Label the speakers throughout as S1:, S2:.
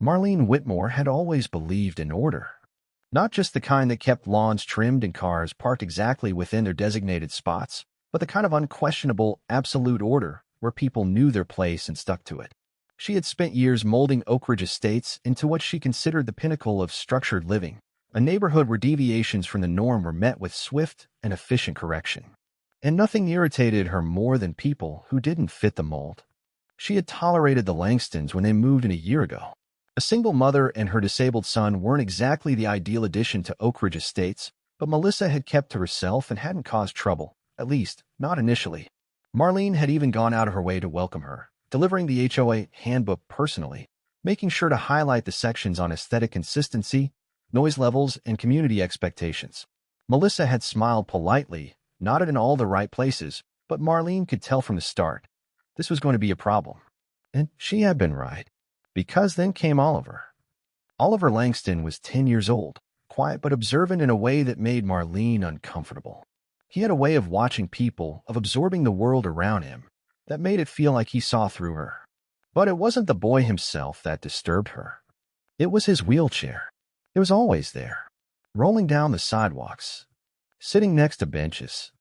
S1: Marlene Whitmore had always believed in order. Not just the kind that kept lawns trimmed and cars parked exactly within their designated spots, but the kind of unquestionable, absolute order where people knew their place and stuck to it. She had spent years molding Oak Ridge Estates into what she considered the pinnacle of structured living, a neighborhood where deviations from the norm were met with swift and efficient correction. And nothing irritated her more than people who didn't fit the mold. She had tolerated the Langstons when they moved in a year ago. A single mother and her disabled son weren't exactly the ideal addition to Oak Ridge Estates, but Melissa had kept to herself and hadn't caused trouble, at least, not initially. Marlene had even gone out of her way to welcome her, delivering the HOA handbook personally, making sure to highlight the sections on aesthetic consistency, noise levels, and community expectations. Melissa had smiled politely, nodded in all the right places, but Marlene could tell from the start this was going to be a problem. And she had been right. Because then came Oliver. Oliver Langston was 10 years old, quiet but observant in a way that made Marlene uncomfortable. He had a way of watching people, of absorbing the world around him, that made it feel like he saw through her. But it wasn't the boy himself that disturbed her. It was his wheelchair. It was always there, rolling down the sidewalks, sitting next to benches,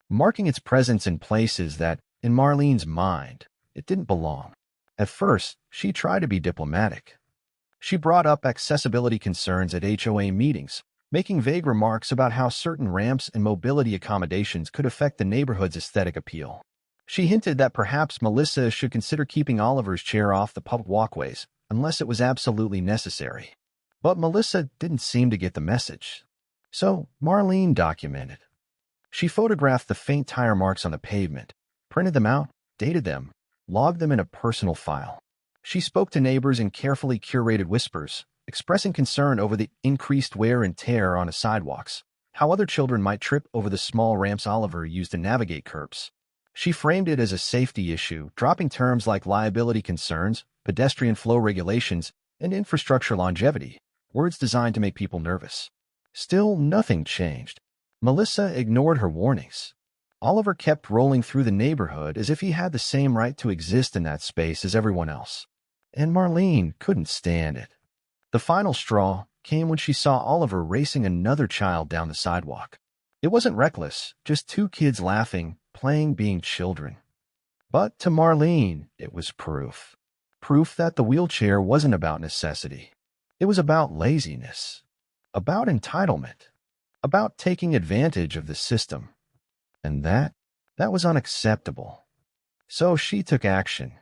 S1: marking its presence in places that, in Marlene's mind, it didn't belong. At first, she tried to be diplomatic. She brought up accessibility concerns at HOA meetings, making vague remarks about how certain ramps and mobility accommodations could affect the neighborhood's aesthetic appeal. She hinted that perhaps Melissa should consider keeping Oliver's chair off the public walkways, unless it was absolutely necessary. But Melissa didn't seem to get the message. So Marlene documented. She photographed the faint tire marks on the pavement, printed them out, dated them, logged them in a personal file. She spoke to neighbors in carefully curated whispers, expressing concern over the increased wear and tear on the sidewalks, how other children might trip over the small ramps Oliver used to navigate curbs. She framed it as a safety issue, dropping terms like liability concerns, pedestrian flow regulations, and infrastructure longevity, words designed to make people nervous. Still, nothing changed. Melissa ignored her warnings. Oliver kept rolling through the neighborhood as if he had the same right to exist in that space as everyone else. And Marlene couldn't stand it. The final straw came when she saw Oliver racing another child down the sidewalk. It wasn't reckless, just two kids laughing, playing, being children. But to Marlene, it was proof. Proof that the wheelchair wasn't about necessity. It was about laziness, about entitlement, about taking advantage of the system. And that was unacceptable. So she took action.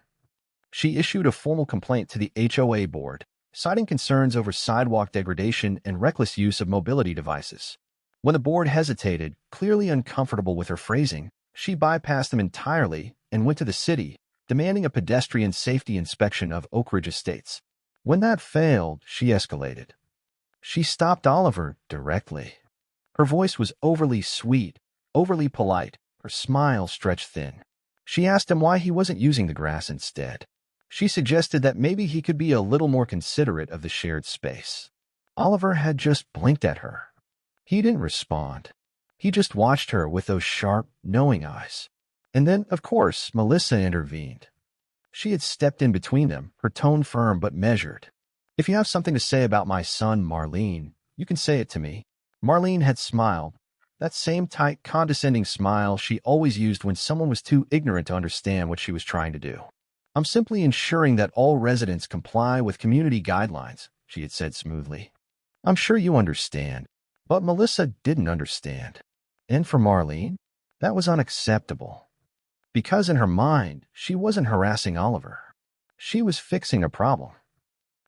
S1: She issued a formal complaint to the HOA board, citing concerns over sidewalk degradation and reckless use of mobility devices. When the board hesitated, clearly uncomfortable with her phrasing, she bypassed them entirely and went to the city, demanding a pedestrian safety inspection of Oak Ridge Estates. When that failed, she escalated. She stopped Oliver directly. Her voice was overly sweet, overly polite, her smile stretched thin. She asked him why he wasn't using the grass instead. She suggested that maybe he could be a little more considerate of the shared space. Oliver had just blinked at her. He didn't respond. He just watched her with those sharp, knowing eyes. And then, of course, Melissa intervened. She had stepped in between them, her tone firm but measured. "If you have something to say about my son, Marlene, you can say it to me." Marlene had smiled, that same tight, condescending smile she always used when someone was too ignorant to understand what she was trying to do. "I'm simply ensuring that all residents comply with community guidelines," she had said smoothly. "I'm sure you understand." But Melissa didn't understand. And for Marlene, that was unacceptable. Because in her mind, she wasn't harassing Oliver. She was fixing a problem.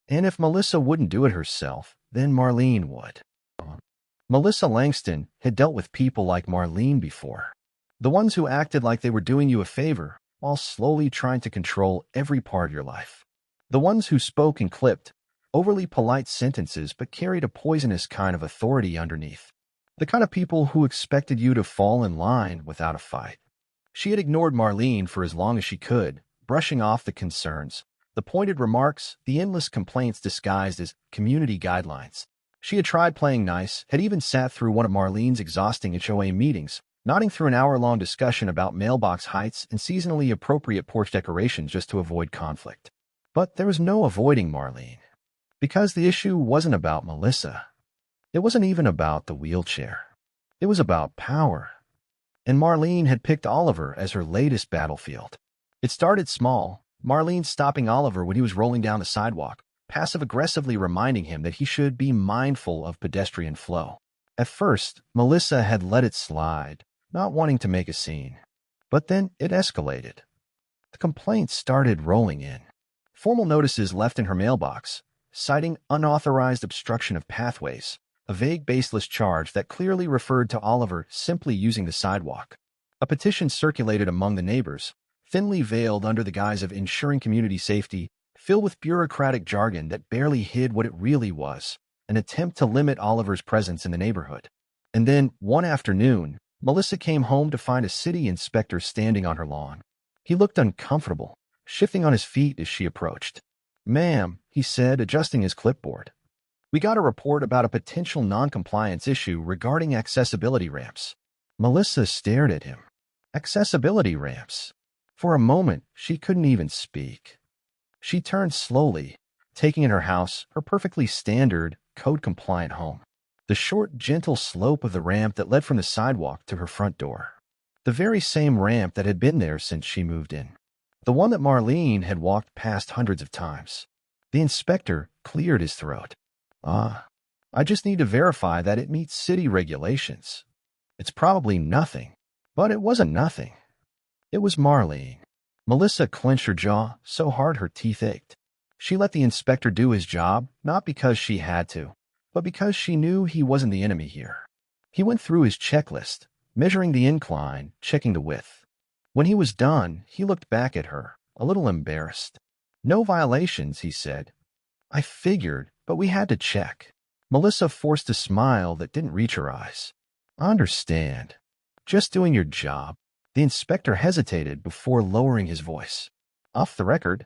S1: And if Melissa wouldn't do it herself, then Marlene would. Melissa Langston had dealt with people like Marlene before. The ones who acted like they were doing you a favor while slowly trying to control every part of your life. The ones who spoke and clipped, overly polite sentences but carried a poisonous kind of authority underneath. The kind of people who expected you to fall in line without a fight. She had ignored Marlene for as long as she could, brushing off the concerns, the pointed remarks, the endless complaints disguised as community guidelines. She had tried playing nice, had even sat through one of Marlene's exhausting HOA meetings, nodding through an hour-long discussion about mailbox heights and seasonally appropriate porch decorations just to avoid conflict. But there was no avoiding Marlene. Because the issue wasn't about Melissa. It wasn't even about the wheelchair. It was about power. And Marlene had picked Oliver as her latest battlefield. It started small, Marlene stopping Oliver when he was rolling down the sidewalk, passive-aggressively reminding him that he should be mindful of pedestrian flow. At first, Melissa had let it slide, not wanting to make a scene. But then it escalated. The complaints started rolling in. Formal notices left in her mailbox, citing unauthorized obstruction of pathways, a vague baseless charge that clearly referred to Oliver simply using the sidewalk. A petition circulated among the neighbors, thinly veiled under the guise of ensuring community safety, filled with bureaucratic jargon that barely hid what it really was, an attempt to limit Oliver's presence in the neighborhood. And then, one afternoon, Melissa came home to find a city inspector standing on her lawn. He looked uncomfortable, shifting on his feet as she approached. "Ma'am," he said, adjusting his clipboard. "We got a report about a potential non-compliance issue regarding accessibility ramps." Melissa stared at him. Accessibility ramps. For a moment, she couldn't even speak. She turned slowly, taking in her house, her perfectly standard, code-compliant home. The short, gentle slope of the ramp that led from the sidewalk to her front door. The very same ramp that had been there since she moved in. The one that Marlene had walked past hundreds of times. The inspector cleared his throat. I just need to verify that it meets city regulations. It's probably nothing." But it wasn't nothing. It was Marlene. Melissa clenched her jaw so hard her teeth ached. She let the inspector do his job, not because she had to, but because she knew he wasn't the enemy here. He went through his checklist, measuring the incline, checking the width. When he was done, he looked back at her, a little embarrassed. "No violations," he said. "I figured, but we had to check." Melissa forced a smile that didn't reach her eyes. "I understand. Just doing your job." The inspector hesitated before lowering his voice. "Off the record,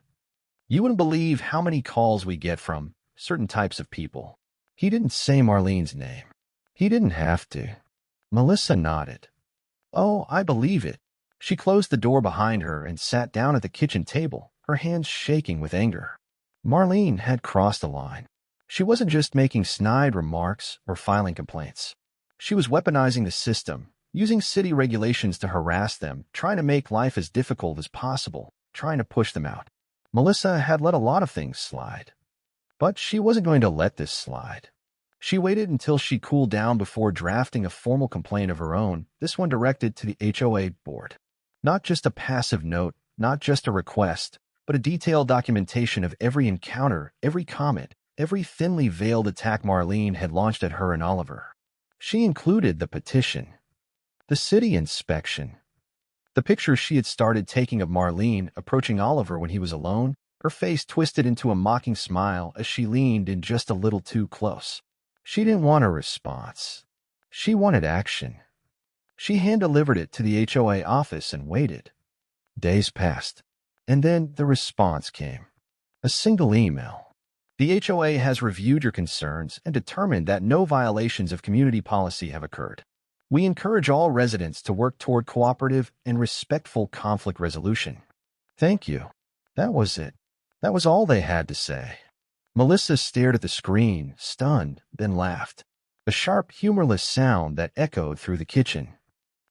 S1: you wouldn't believe how many calls we get from certain types of people." He didn't say Marlene's name. He didn't have to. Melissa nodded. "Oh, I believe it." She closed the door behind her and sat down at the kitchen table, her hands shaking with anger. Marlene had crossed a line. She wasn't just making snide remarks or filing complaints. She was weaponizing the system, using city regulations to harass them, trying to make life as difficult as possible, trying to push them out. Melissa had let a lot of things slide. But she wasn't going to let this slide. She waited until she cooled down before drafting a formal complaint of her own, this one directed to the HOA board. Not just a passive note, not just a request, but a detailed documentation of every encounter, every comment, every thinly veiled attack Marlene had launched at her and Oliver. She included the petition, the city inspection, the pictures she had started taking of Marlene approaching Oliver when he was alone, her face twisted into a mocking smile as she leaned in just a little too close. She didn't want a response. She wanted action. She hand-delivered it to the HOA office and waited. Days passed, and then the response came. A single email. "The HOA has reviewed your concerns and determined that no violations of community policy have occurred. We encourage all residents to work toward cooperative and respectful conflict resolution. Thank you." That was it. That was all they had to say. Melissa stared at the screen, stunned, then laughed. A sharp, humorless sound that echoed through the kitchen.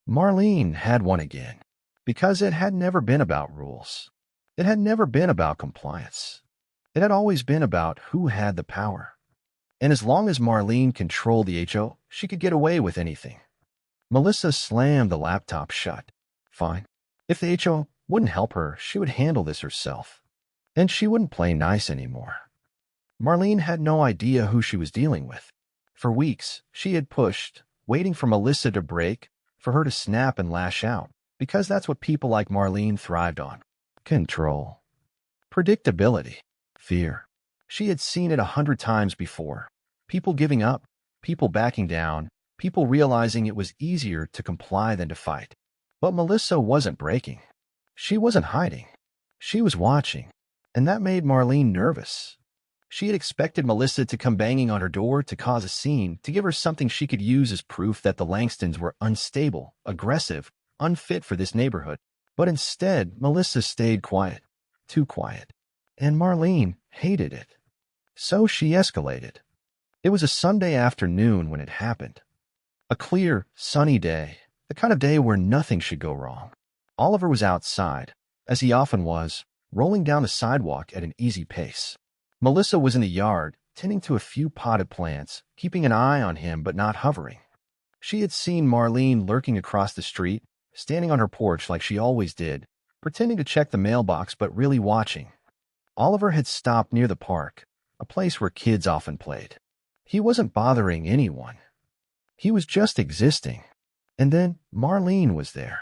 S1: Marlene had won again. Because it had never been about rules. It had never been about compliance. It had always been about who had the power. And as long as Marlene controlled the HO, she could get away with anything. Melissa slammed the laptop shut. Fine. If the HO wouldn't help her, she would handle this herself. And she wouldn't play nice anymore. Marlene had no idea who she was dealing with. For weeks, she had pushed, waiting for Melissa to break, for her to snap and lash out, because that's what people like Marlene thrived on. Control. Predictability. Fear. She had seen it 100 times before. People giving up, people backing down, people realizing it was easier to comply than to fight. But Melissa wasn't breaking. She wasn't hiding. She was watching, and that made Marlene nervous. She had expected Melissa to come banging on her door to cause a scene, to give her something she could use as proof that the Langstons were unstable, aggressive, unfit for this neighborhood. But instead, Melissa stayed quiet, too quiet. And Marlene hated it. So she escalated. It was a Sunday afternoon when it happened. A clear, sunny day, the kind of day where nothing should go wrong. Oliver was outside, as he often was, rolling down the sidewalk at an easy pace. Melissa was in the yard, tending to a few potted plants, keeping an eye on him but not hovering. She had seen Marlene lurking across the street, standing on her porch like she always did, pretending to check the mailbox but really watching. Oliver had stopped near the park, a place where kids often played. He wasn't bothering anyone. He was just existing. And then Marlene was there.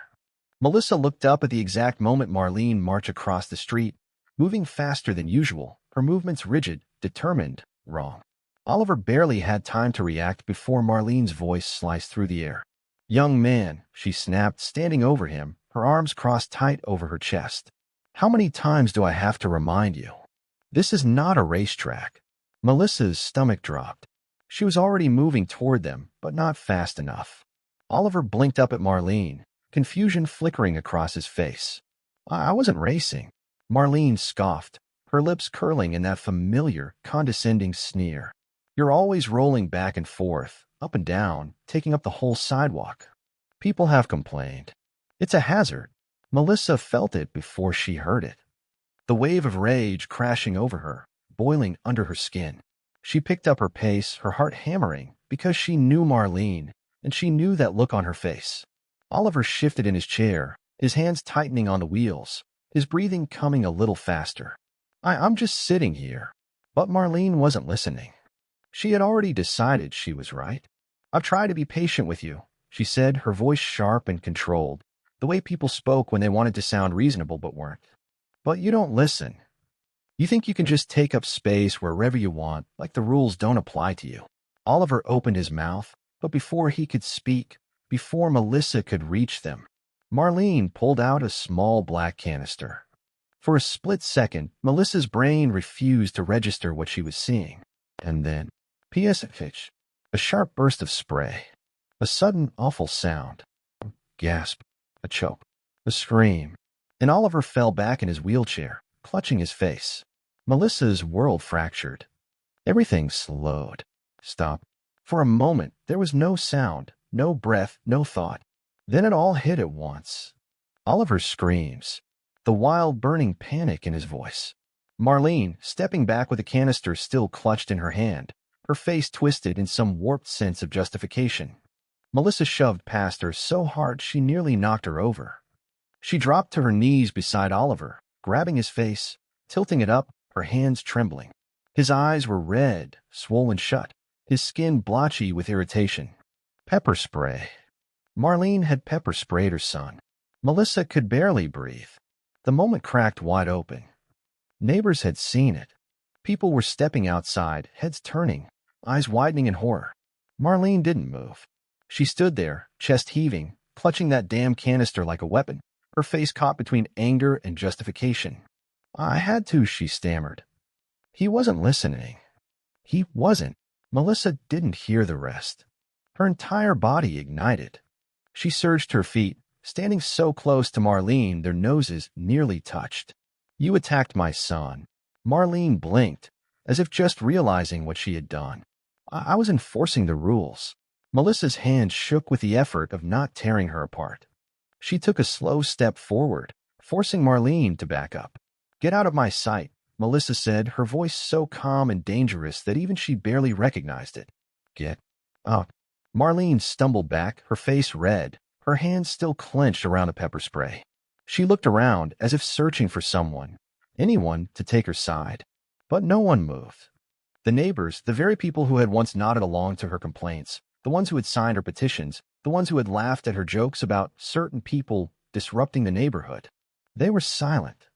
S1: Melissa looked up at the exact moment Marlene marched across the street, moving faster than usual, her movements rigid, determined, wrong. Oliver barely had time to react before Marlene's voice sliced through the air. "Young man," she snapped, standing over him, her arms crossed tight over her chest. "How many times do I have to remind you? This is not a racetrack." Melissa's stomach dropped. She was already moving toward them, but not fast enough. Oliver blinked up at Marlene, confusion flickering across his face. "I wasn't racing." Marlene scoffed, her lips curling in that familiar, condescending sneer. "You're always rolling back and forth, up and down, taking up the whole sidewalk. People have complained. It's a hazard." Melissa felt it before she heard it. The wave of rage crashing over her, boiling under her skin. She picked up her pace, her heart hammering, because she knew Marlene, and she knew that look on her face. Oliver shifted in his chair, his hands tightening on the wheels, his breathing coming a little faster. I'm just sitting here." But Marlene wasn't listening. She had already decided she was right. "I've tried to be patient with you," she said, her voice sharp and controlled, the way people spoke when they wanted to sound reasonable but weren't. "But you don't listen. You think you can just take up space wherever you want, like the rules don't apply to you." Oliver opened his mouth, but before he could speak, before Melissa could reach them, Marlene pulled out a small black canister. For a split second, Melissa's brain refused to register what she was seeing. And then, PSH, a sharp burst of spray. A sudden, awful sound. A gasp. A choke. A scream. And Oliver fell back in his wheelchair, clutching his face. Melissa's world fractured. Everything slowed. Stopped. For a moment, there was no sound, no breath, no thought. Then it all hit at once. Oliver's screams. The wild, burning panic in his voice. Marlene, stepping back with the canister still clutched in her hand, her face twisted in some warped sense of justification. Melissa shoved past her so hard she nearly knocked her over. She dropped to her knees beside Oliver, grabbing his face, tilting it up, her hands trembling. His eyes were red, swollen shut, his skin blotchy with irritation. Pepper spray. Marlene had pepper sprayed her son. Melissa could barely breathe. The moment cracked wide open. Neighbors had seen it. People were stepping outside, heads turning, eyes widening in horror. Marlene didn't move. She stood there, chest heaving, clutching that damn canister like a weapon, her face caught between anger and justification. "I had to," she stammered. He wasn't listening. He wasn't. Melissa didn't hear the rest. Her entire body ignited. She surged to her feet, standing so close to Marlene their noses nearly touched. "You attacked my son." Marlene blinked, as if just realizing what she had done. I was enforcing the rules." Melissa's hand shook with the effort of not tearing her apart. She took a slow step forward, forcing Marlene to back up. "Get out of my sight," Melissa said, her voice so calm and dangerous that even she barely recognized it. "Get out." Marlene stumbled back, her face red, her hands still clenched around the pepper spray. She looked around as if searching for someone, anyone to take her side. But no one moved. The neighbors, the very people who had once nodded along to her complaints, the ones who had signed her petitions, the ones who had laughed at her jokes about certain people disrupting the neighborhood, they were silent.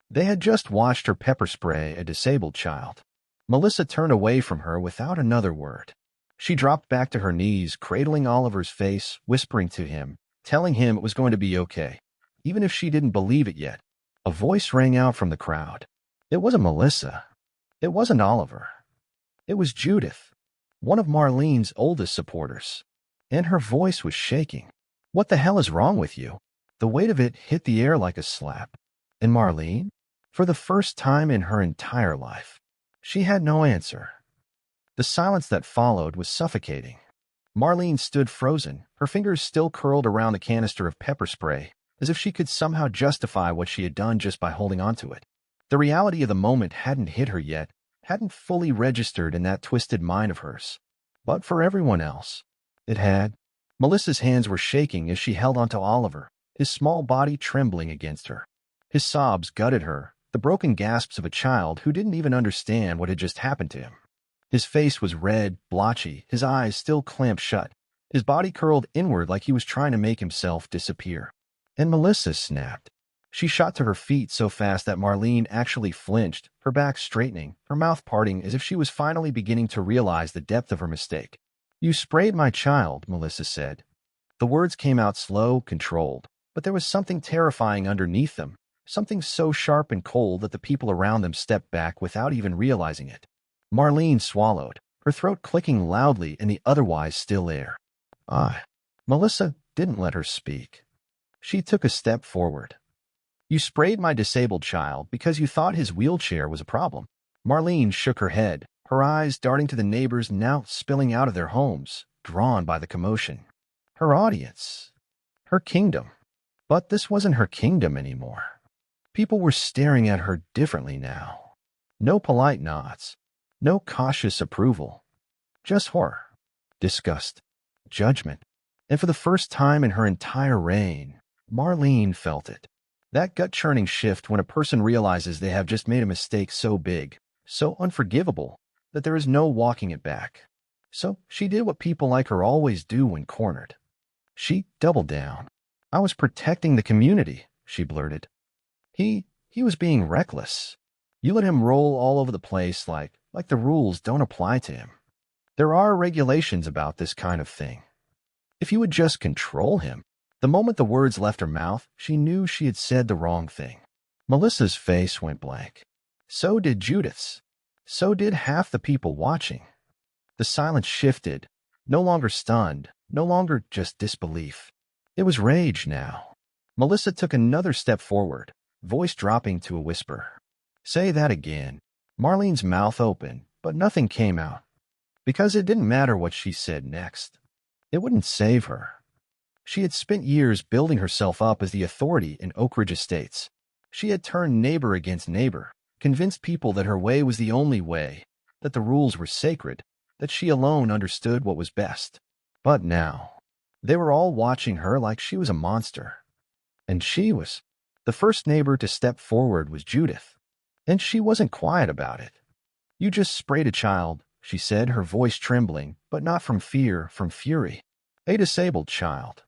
S1: They had just watched her pepper spray a disabled child. Melissa turned away from her without another word. She dropped back to her knees, cradling Oliver's face, whispering to him, telling him it was going to be okay, even if she didn't believe it yet. A voice rang out from the crowd. It wasn't Melissa. It wasn't Oliver. It was Judith, one of Marlene's oldest supporters. And her voice was shaking. "What the hell is wrong with you?" The weight of it hit the air like a slap. And Marlene? For the first time in her entire life, She had no answer. The silence that followed was suffocating. Marlene stood frozen, her fingers still curled around the canister of pepper spray, as if she could somehow justify what she had done just by holding onto it. The reality of the moment hadn't hit her yet, hadn't fully registered in that twisted mind of hers. But for everyone else, it had. Melissa's hands were shaking as she held onto Oliver, his small body trembling against her. His sobs gutted her, the broken gasps of a child who didn't even understand what had just happened to him. His face was red, blotchy, his eyes still clamped shut, his body curled inward like he was trying to make himself disappear. And Melissa snapped. She shot to her feet so fast that Marlene actually flinched, her back straightening, her mouth parting as if she was finally beginning to realize the depth of her mistake. "You sprayed my child," Melissa said. The words came out slow, controlled, but there was something terrifying underneath them, something so sharp and cold that the people around them stepped back without even realizing it. Marlene swallowed, her throat clicking loudly in the otherwise still air. Melissa didn't let her speak. She took a step forward. "You sprayed my disabled child because you thought his wheelchair was a problem." Marlene shook her head, her eyes darting to the neighbors now spilling out of their homes, drawn by the commotion. Her audience. Her kingdom. But this wasn't her kingdom anymore. People were staring at her differently now. No polite nods. No cautious approval. Just horror. Disgust. Judgment. And for the first time in her entire reign, Marlene felt it. That gut-churning shift when a person realizes they have just made a mistake so big, so unforgivable, that there is no walking it back. So she did what people like her always do when cornered. She doubled down. "I was protecting the community," she blurted. He was being reckless. You let him roll all over the place like the rules don't apply to him. There are regulations about this kind of thing. If you would just control him." The moment the words left her mouth, she knew she had said the wrong thing. Melissa's face went blank. So did Judith's. So did half the people watching. The silence shifted, no longer stunned, no longer just disbelief. It was rage now. Melissa took another step forward, voice dropping to a whisper. "Say that again." Marlene's mouth opened, but nothing came out. Because it didn't matter what she said next. It wouldn't save her. She had spent years building herself up as the authority in Oak Ridge Estates. She had turned neighbor against neighbor, convinced people that her way was the only way, that the rules were sacred, that she alone understood what was best. But now, they were all watching her like she was a monster. And she was. The first neighbor to step forward was Judith. And she wasn't quiet about it. "You just sprayed a child," she said, her voice trembling, but not from fear, from fury. "A disabled child.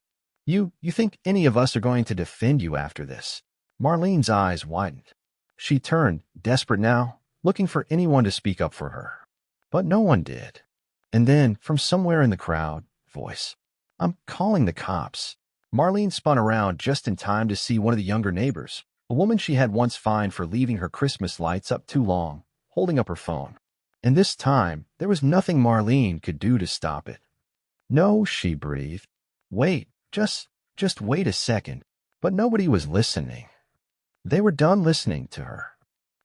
S1: You think any of us are going to defend you after this?" Marlene's eyes widened. She turned, desperate now, looking for anyone to speak up for her. But no one did. And then, from somewhere in the crowd, voice. "I'm calling the cops." Marlene spun around just in time to see one of the younger neighbors, a woman she had once fined for leaving her Christmas lights up too long, holding up her phone. And this time, there was nothing Marlene could do to stop it. "No," she breathed. "Wait. Just wait a second." But nobody was listening. They were done listening to her.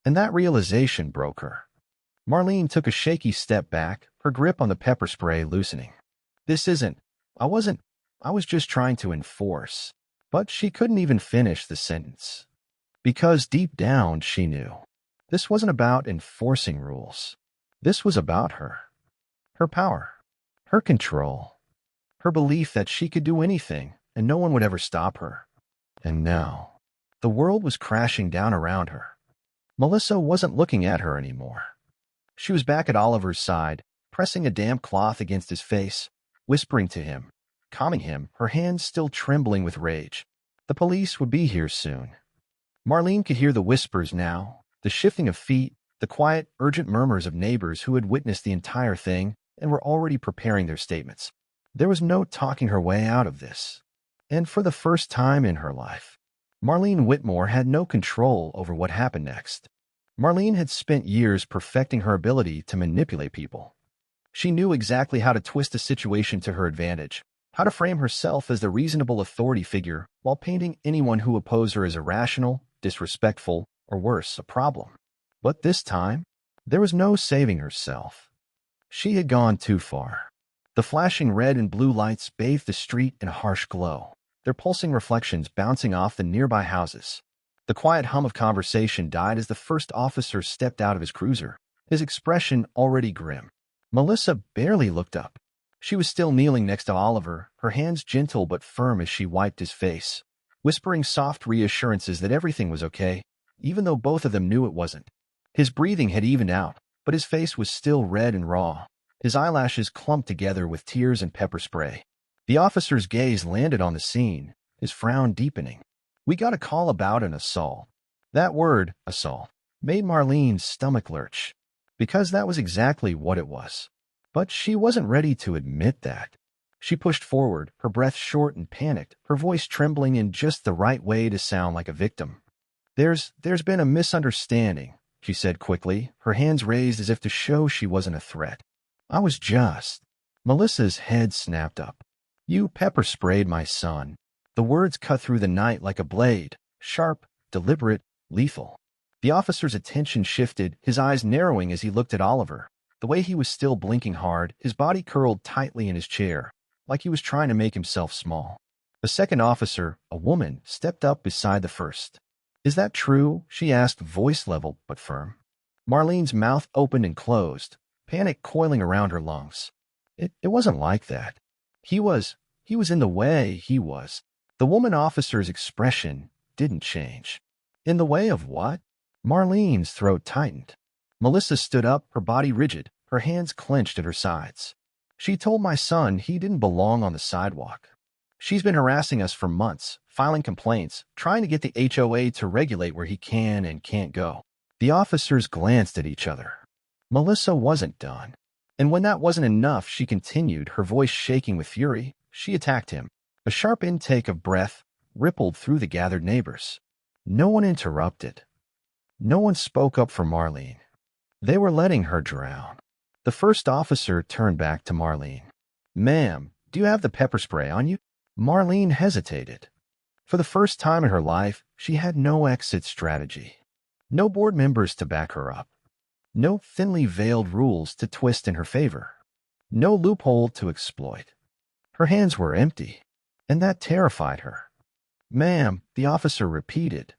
S1: And that realization broke her. Marlene took a shaky step back, her grip on the pepper spray loosening. I was just trying to enforce." But she couldn't even finish the sentence. Because deep down she knew. This wasn't about enforcing rules. This was about her. Her power. Her control. Her belief that she could do anything and no one would ever stop her. And now, the world was crashing down around her. Melissa wasn't looking at her anymore. She was back at Oliver's side, pressing a damp cloth against his face, whispering to him, calming him, her hands still trembling with rage. The police would be here soon. Marlene could hear the whispers now, the shifting of feet, the quiet, urgent murmurs of neighbors who had witnessed the entire thing and were already preparing their statements. There was no talking her way out of this. And for the first time in her life, Marlene Whitmore had no control over what happened next. Marlene had spent years perfecting her ability to manipulate people. She knew exactly how to twist a situation to her advantage, how to frame herself as the reasonable authority figure while painting anyone who opposed her as irrational, disrespectful, or worse, a problem. But this time, There was no saving herself. She had gone too far. The flashing red and blue lights bathed the street in a harsh glow, their pulsing reflections bouncing off the nearby houses. The quiet hum of conversation died as the first officer stepped out of his cruiser, his expression already grim. Melissa barely looked up. She was still kneeling next to Oliver, her hands gentle but firm as she wiped his face, whispering soft reassurances that everything was okay, even though both of them knew it wasn't. His breathing had evened out, but his face was still red and raw, his eyelashes clumped together with tears and pepper spray. The officer's gaze landed on the scene, his frown deepening. "We got a call about an assault." That word, assault, made Marlene's stomach lurch, because that was exactly what it was. But she wasn't ready to admit that. She pushed forward, her breath short and panicked, her voice trembling in just the right way to sound like a victim. There's been a misunderstanding," she said quickly, her hands raised as if to show she wasn't a threat. "I was just—" Melissa's head snapped up. "You pepper-sprayed my son." The words cut through the night like a blade, sharp, deliberate, lethal. The officer's attention shifted, his eyes narrowing as he looked at Oliver. The way he was still blinking hard, his body curled tightly in his chair, like he was trying to make himself small. The second officer, a woman, stepped up beside the first. "Is that true?" she asked, voice level but firm. Marlene's mouth opened and closed, panic coiling around her lungs. It wasn't like that. He was in the way, he was. The woman officer's expression didn't change. "In the way of what?" Marlene's throat tightened. Melissa stood up, her body rigid, her hands clenched at her sides. "She told my son he didn't belong on the sidewalk. She's been harassing us for months, filing complaints, trying to get the HOA to regulate where he can and can't go." The officers glanced at each other. Melissa wasn't done. And when that wasn't enough, she continued, her voice shaking with fury. She attacked him. A sharp intake of breath rippled through the gathered neighbors. No one interrupted. No one spoke up for Marlene. They were letting her drown. The first officer turned back to Marlene. "Ma'am, do you have the pepper spray on you?" Marlene hesitated. For the first time in her life, she had no exit strategy. No board members to back her up. No thinly veiled rules to twist in her favor. No loophole to exploit. Her hands were empty, and that terrified her. "Ma'am," the officer repeated.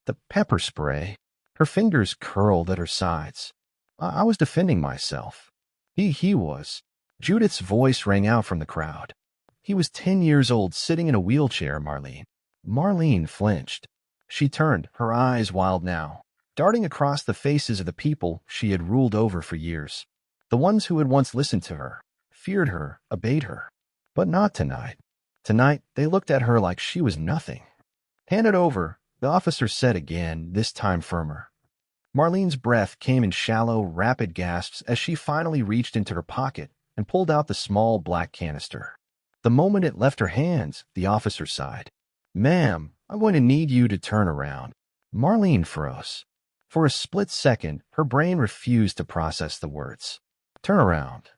S1: "The pepper spray." Her fingers curled at her sides. I was defending myself. He was. Judith's voice rang out from the crowd. "He was 10 years old, sitting in a wheelchair, Marlene." Marlene flinched. She turned, her eyes wild now, darting across the faces of the people she had ruled over for years. The ones who had once listened to her, feared her, obeyed her. But not tonight. Tonight, they looked at her like she was nothing. "Hand it over," the officer said again, this time firmer. Marlene's breath came in shallow, rapid gasps as she finally reached into her pocket and pulled out the small black canister. The moment it left her hands, the officer sighed. "Ma'am, I'm going to need you to turn around." Marlene froze. For a split second, her brain refused to process the words. Turn around.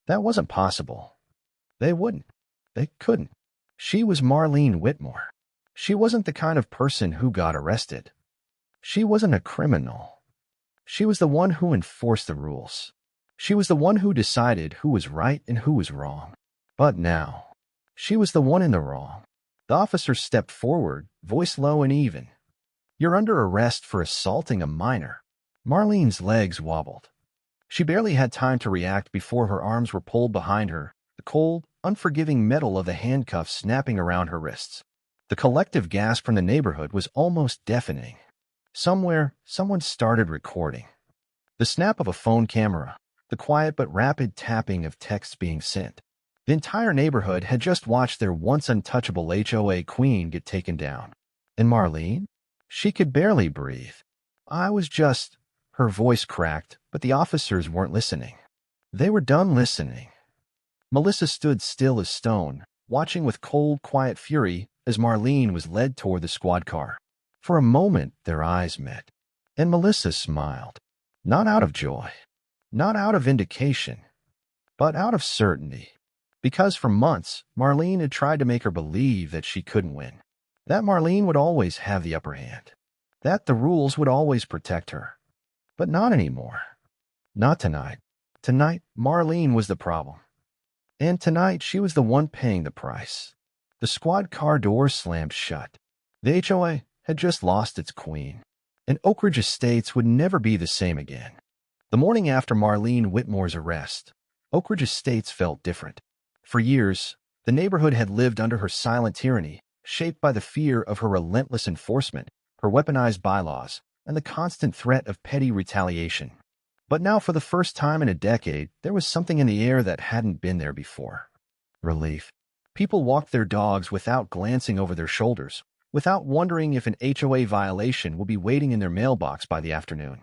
S1: That wasn't possible. They wouldn't. They couldn't. She was Marlene Whitmore. She wasn't the kind of person who got arrested. She wasn't a criminal. She was the one who enforced the rules. She was the one who decided who was right and who was wrong. But now, she was the one in the wrong. The officer stepped forward, voice low and even. "You're under arrest for assaulting a minor." Marlene's legs wobbled. She barely had time to react before her arms were pulled behind her, the cold, unforgiving metal of the handcuffs snapping around her wrists. The collective gasp from the neighborhood was almost deafening. Somewhere, someone started recording. The snap of a phone camera, the quiet but rapid tapping of texts being sent. The entire neighborhood had just watched their once untouchable HOA queen get taken down. And Marlene? She could barely breathe. "I was just—" Her voice cracked, but the officers weren't listening. They were done listening. Melissa stood still as stone, watching with cold, quiet fury as Marlene was led toward the squad car. For a moment, their eyes met, and Melissa smiled. Not out of joy, not out of vindication, but out of certainty. Because for months, Marlene had tried to make her believe that she couldn't win. That Marlene would always have the upper hand. That the rules would always protect her. But not anymore. Not tonight. Tonight, Marlene was the problem. And tonight, she was the one paying the price. The squad car door slammed shut. The HOA had just lost its queen, and Oak Ridge Estates would never be the same again. The morning after Marlene Whitmore's arrest, Oak Ridge Estates felt different. For years, the neighborhood had lived under her silent tyranny, shaped by the fear of her relentless enforcement, her weaponized bylaws, and the constant threat of petty retaliation. But now, for the first time in a decade, there was something in the air that hadn't been there before. Relief. People walked their dogs without glancing over their shoulders, without wondering if an HOA violation would be waiting in their mailbox by the afternoon.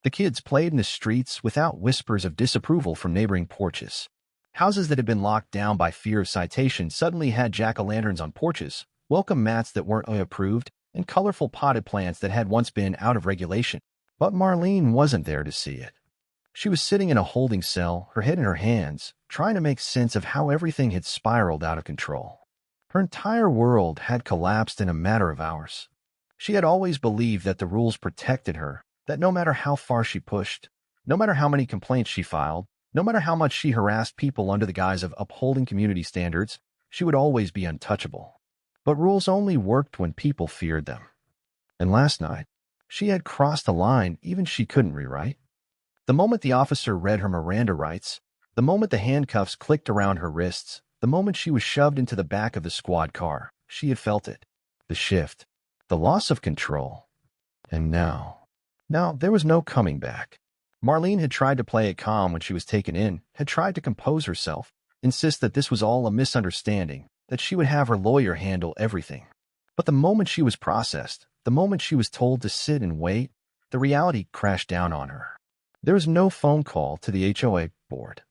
S1: The kids played in the streets without whispers of disapproval from neighboring porches. Houses that had been locked down by fear of citation suddenly had jack-o'-lanterns on porches, welcome mats that weren't approved, and colorful potted plants that had once been out of regulation. But Marlene wasn't there to see it. She was sitting in a holding cell, her head in her hands, trying to make sense of how everything had spiraled out of control. Her entire world had collapsed in a matter of hours. She had always believed that the rules protected her, that no matter how far she pushed, no matter how many complaints she filed, no matter how much she harassed people under the guise of upholding community standards, she would always be untouchable. But rules only worked when people feared them. And last night, she had crossed a line even she couldn't rewrite. The moment the officer read her Miranda rights, the moment the handcuffs clicked around her wrists, the moment she was shoved into the back of the squad car, she had felt it. The shift, the loss of control. And now there was no coming back. Marlene had tried to play it calm when she was taken in, had tried to compose herself, insist that this was all a misunderstanding, that she would have her lawyer handle everything. But the moment she was processed, the moment she was told to sit and wait, the reality crashed down on her. There was no phone call to the HOA board.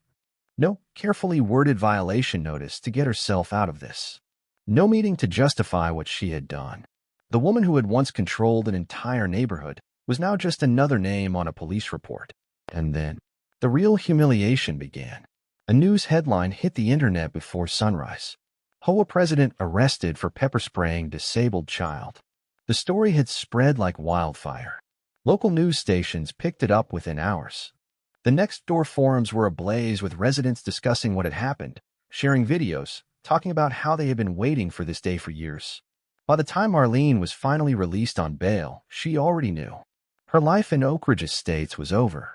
S1: No carefully worded violation notice to get herself out of this. No meeting to justify what she had done. The woman who had once controlled an entire neighborhood was now just another name on a police report. And then, the real humiliation began. A news headline hit the internet before sunrise. HOA president arrested for pepper spraying disabled child. The story had spread like wildfire. Local news stations picked it up within hours. The next-door forums were ablaze with residents discussing what had happened, sharing videos, talking about how they had been waiting for this day for years. By the time Marlene was finally released on bail, she already knew. Her life in Oak Ridge Estates was over.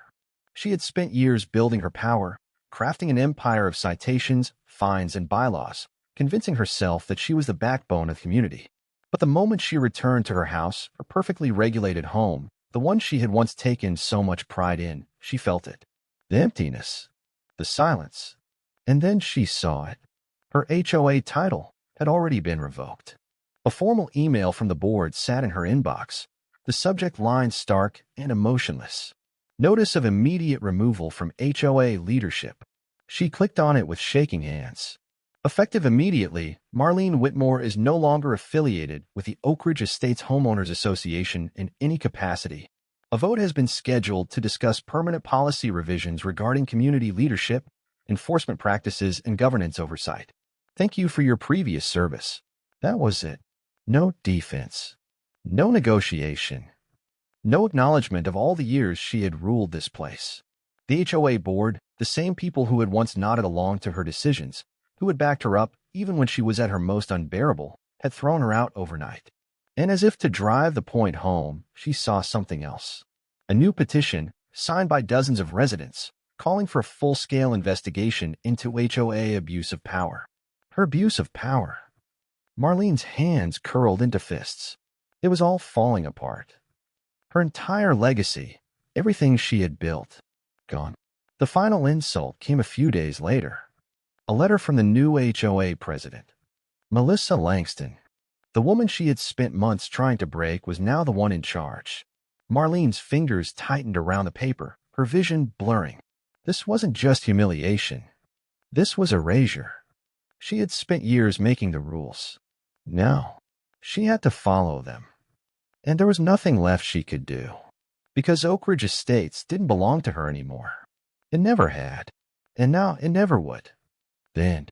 S1: She had spent years building her power, crafting an empire of citations, fines, and bylaws, convincing herself that she was the backbone of the community. But the moment she returned to her house, her perfectly regulated home, the one she had once taken so much pride in, she felt it. The emptiness, the silence. And then she saw it. Her HOA title had already been revoked. A formal email from the board sat in her inbox, the subject line stark and emotionless. Notice of immediate removal from HOA leadership. She clicked on it with shaking hands. Effective immediately, Marlene Whitmore is no longer affiliated with the Oak Ridge Estates Homeowners Association in any capacity. A vote has been scheduled to discuss permanent policy revisions regarding community leadership, enforcement practices, and governance oversight. Thank you for your previous service. That was it. No defense. No negotiation. No acknowledgement of all the years she had ruled this place. The HOA board, the same people who had once nodded along to her decisions, who had backed her up even when she was at her most unbearable, had thrown her out overnight. And as if to drive the point home, she saw something else. A new petition, signed by dozens of residents, calling for a full-scale investigation into HOA abuse of power. Her abuse of power. Marlene's hands curled into fists. It was all falling apart. Her entire legacy, everything she had built, gone. The final insult came a few days later. A letter from the new HOA president. Melissa Langston. The woman she had spent months trying to break was now the one in charge. Marlene's fingers tightened around the paper, her vision blurring. This wasn't just humiliation. This was erasure. She had spent years making the rules. Now, she had to follow them. And there was nothing left she could do. Because Oak Ridge Estates didn't belong to her anymore. It never had. And now it never would. The end.